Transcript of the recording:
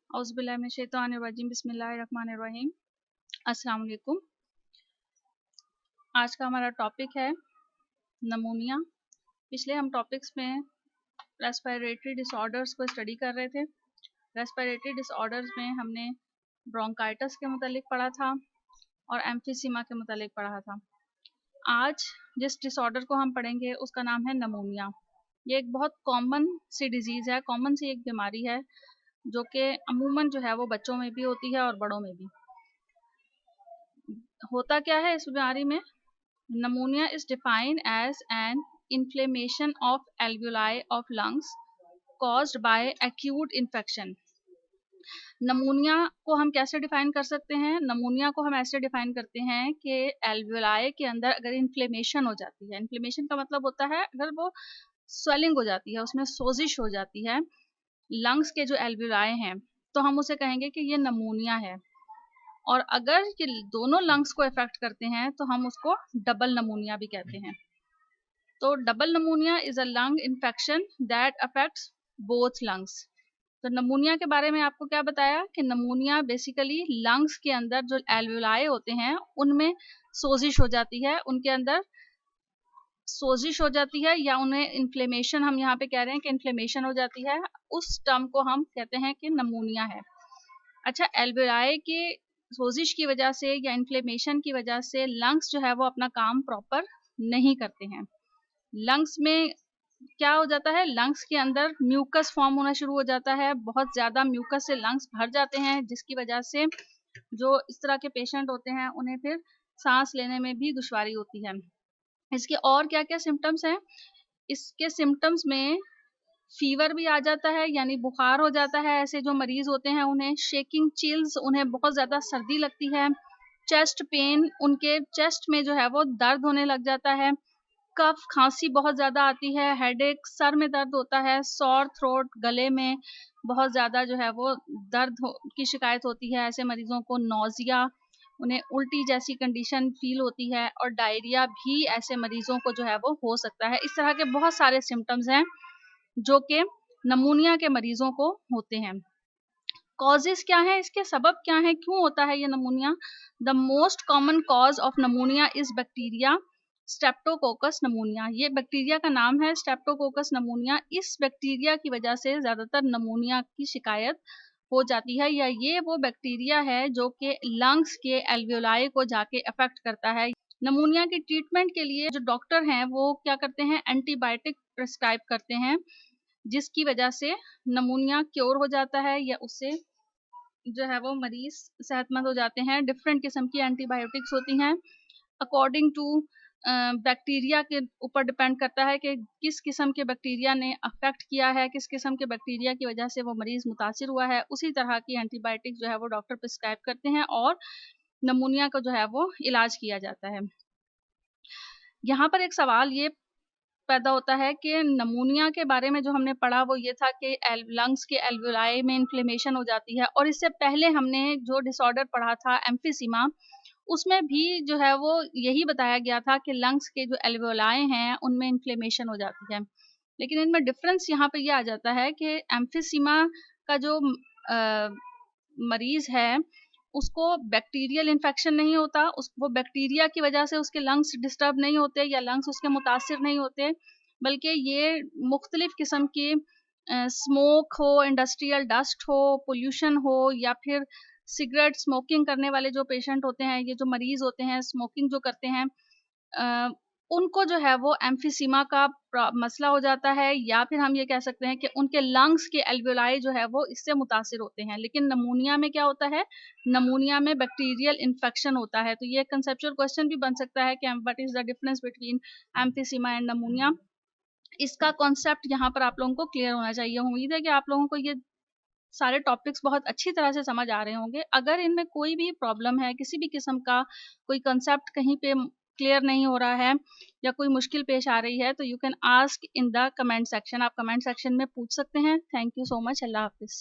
औज़ुबिल्लाहिमिनश्शैतानिर्रजीम बिस्मिल्लाहिर्रहमानिर्रहीम। अस्सलाम वालेकुम। आज का हमारा टॉपिक है नमूनिया। पिछले हम टॉपिक्स में रेस्पिरेटरी डिसऑर्डर्स को स्टडी कर रहे थे। रेस्पिरेटरी डिसऑर्डर्स में हमने ब्रोंकाइटिस के मुतालिक पढ़ा था और एम्फीसीमा के मुतालिक पढ़ा था। आज जिस डिसऑर्डर को हम पढ़ेंगे उसका नाम है नमूनिया। ये एक बहुत कॉमन सी डिजीज़ है, कॉमन सी एक बीमारी है जो कि अमूमन जो है वो बच्चों में भी होती है और बड़ों में भी। होता क्या है इस बीमारी में? Pneumonia is defined as an inflammation of alveoli of lungs caused by acute infection. Pneumonia को हम कैसे डिफाइन कर सकते हैं? नमूनिया को हम ऐसे डिफाइन करते हैं कि एल्वुलाई के अंदर अगर इन्फ्लेमेशन हो जाती है, इन्फ्लेमेशन का मतलब होता है अगर वो स्वेलिंग हो जाती है, उसमें सोजिश हो जाती है लंग्स के जो एल्वुलाई हैं, तो हम उसे कहेंगे कि ये नमूनिया है। और अगर ये दोनों लंग्स को इफेक्ट करते हैं तो हम उसको डबल नमूनिया भी कहते हैं। तो double नमूनिया is a lung infection that affects both lungs. तो नमूनिया के बारे में आपको क्या बताया कि नमूनिया बेसिकली लंग्स के अंदर जो एल्वुलाई होते हैं उनमें सोजिश हो जाती है, उनके अंदर सोजिश हो जाती है या उन्हें इन्फ्लेमेशन, हम यहाँ पे कह रहे हैं कि इन्फ्लेमेशन हो जाती है, उस टर्म को हम कहते हैं कि नमूनिया है। अच्छा, एल्वुलाई के सोजिश की वजह से या इन्फ्लेमेशन की वजह से लंग्स जो है वो अपना काम प्रॉपर नहीं करते हैं। लंग्स में क्या हो जाता है? लंग्स के अंदर म्यूकस फॉर्म होना शुरू हो जाता है, बहुत ज़्यादा म्यूकस से लंग्स भर जाते हैं, जिसकी वजह से जो इस तरह के पेशेंट होते हैं उन्हें फिर सांस लेने में भी दुश्वारी होती है। इसके और क्या क्या सिम्टम्स हैं? इसके सिम्टम्स में फीवर भी आ जाता है, यानी बुखार हो जाता है। ऐसे जो मरीज होते हैं उन्हें शेकिंग चिल्स, उन्हें बहुत ज़्यादा सर्दी लगती है। चेस्ट पेन, उनके चेस्ट में जो है वो दर्द होने लग जाता है। कफ, खांसी बहुत ज़्यादा आती है। हेडेक, सर में दर्द होता है। सॉर थ्रोट, गले में बहुत ज़्यादा जो है वो दर्द की शिकायत होती है। ऐसे मरीजों को नोजिया, उन्हें उल्टी जैसी कंडीशन फील होती है और डायरिया भी ऐसे मरीजों को जो है वो हो सकता है। इस तरह के बहुत सारे सिम्टम्स हैं जो कि नमूनिया के मरीजों को होते हैं। कॉजेस क्या है, इसके सबब क्या है, क्यों होता है ये नमूनिया? The most common cause of नमूनिया is bacteria Streptococcus नमूनिया। ये बैक्टीरिया का नाम है, स्ट्रेप्टोकोकस नमूनिया। इस बैक्टीरिया की वजह से ज़्यादातर नमूनिया की शिकायत हो जाती है, या ये वो बैक्टीरिया है जो कि लंग्स के एल्वुलाई को जाके अफेक्ट करता है। नमूनिया की ट्रीटमेंट के लिए जो डॉक्टर हैं वो क्या करते हैं? एंटीबायोटिक प्रिस्क्राइब करते हैं, जिसकी वजह से नमूनिया क्योर हो जाता है या उससे जो है वो मरीज सेहतमंद हो जाते हैं। डिफरेंट किस्म की एंटीबायोटिक्स होती हैं, अकॉर्डिंग टू बैक्टीरिया के ऊपर डिपेंड करता है कि किस किस्म के बैक्टीरिया ने अफेक्ट किया है, किस किस्म के बैक्टीरिया की वजह से वो मरीज मुतासिर हुआ है, उसी तरह की एंटीबायोटिक्स जो है वो डॉक्टर प्रिस्क्राइब करते हैं और नमूनिया का जो है वो इलाज किया जाता है। यहाँ पर एक सवाल ये पैदा होता है कि नमूनिया के बारे में जो हमने पढ़ा वो ये था कि लंग्स के एल्वुलाई में इन्फ्लेमेशन हो जाती है, और इससे पहले हमने जो डिसऑर्डर पढ़ा था एम्फीसीमा, उसमें भी जो है वो यही बताया गया था कि लंग्स के जो एल्वुलाई हैं उनमें इन्फ्लेमेशन हो जाती है। लेकिन इनमें डिफरेंस यहाँ पे ये आ जाता है कि एम्फीसीमा का जो मरीज है उसको बैक्टीरियल इन्फेक्शन नहीं होता, वो बैक्टीरिया की वजह से उसके लंग्स डिस्टर्ब नहीं होते या लंग्स उसके मुतासिर नहीं होते, बल्कि ये मुख्तलिफ किस्म की स्मोक हो, इंडस्ट्रियल डस्ट हो, पोल्यूशन हो, या फिर सिगरेट स्मोकिंग करने वाले जो पेशेंट होते हैं, ये जो मरीज होते हैं स्मोकिंग जो करते हैं, उनको जो है वो एम्फीसीमा का मसला हो जाता है, या फिर हम ये कह सकते हैं कि उनके लंग्स के एल्वुलाई जो है वो इससे मुतासिर होते हैं। लेकिन नमूनिया में क्या होता है? नमूनिया में बैक्टीरियल इन्फेक्शन होता है। तो ये कंसेप्चुअल क्वेश्चन भी बन सकता है कि what is the difference between emphysema and नमूनिया। इसका कॉन्सेप्ट यहाँ पर आप लोगों को क्लियर होना चाहिए। उम्मीद है कि आप लोगों को ये सारे टॉपिक्स बहुत अच्छी तरह से समझ आ रहे होंगे। अगर इनमें कोई भी प्रॉब्लम है, किसी भी किस्म का कोई कंसेप्ट कहीं पे क्लियर नहीं हो रहा है या कोई मुश्किल पेश आ रही है, तो you can ask in the comment section. आप कमेंट सेक्शन में पूछ सकते हैं। Thank you so much. अल्लाह हाफिज़।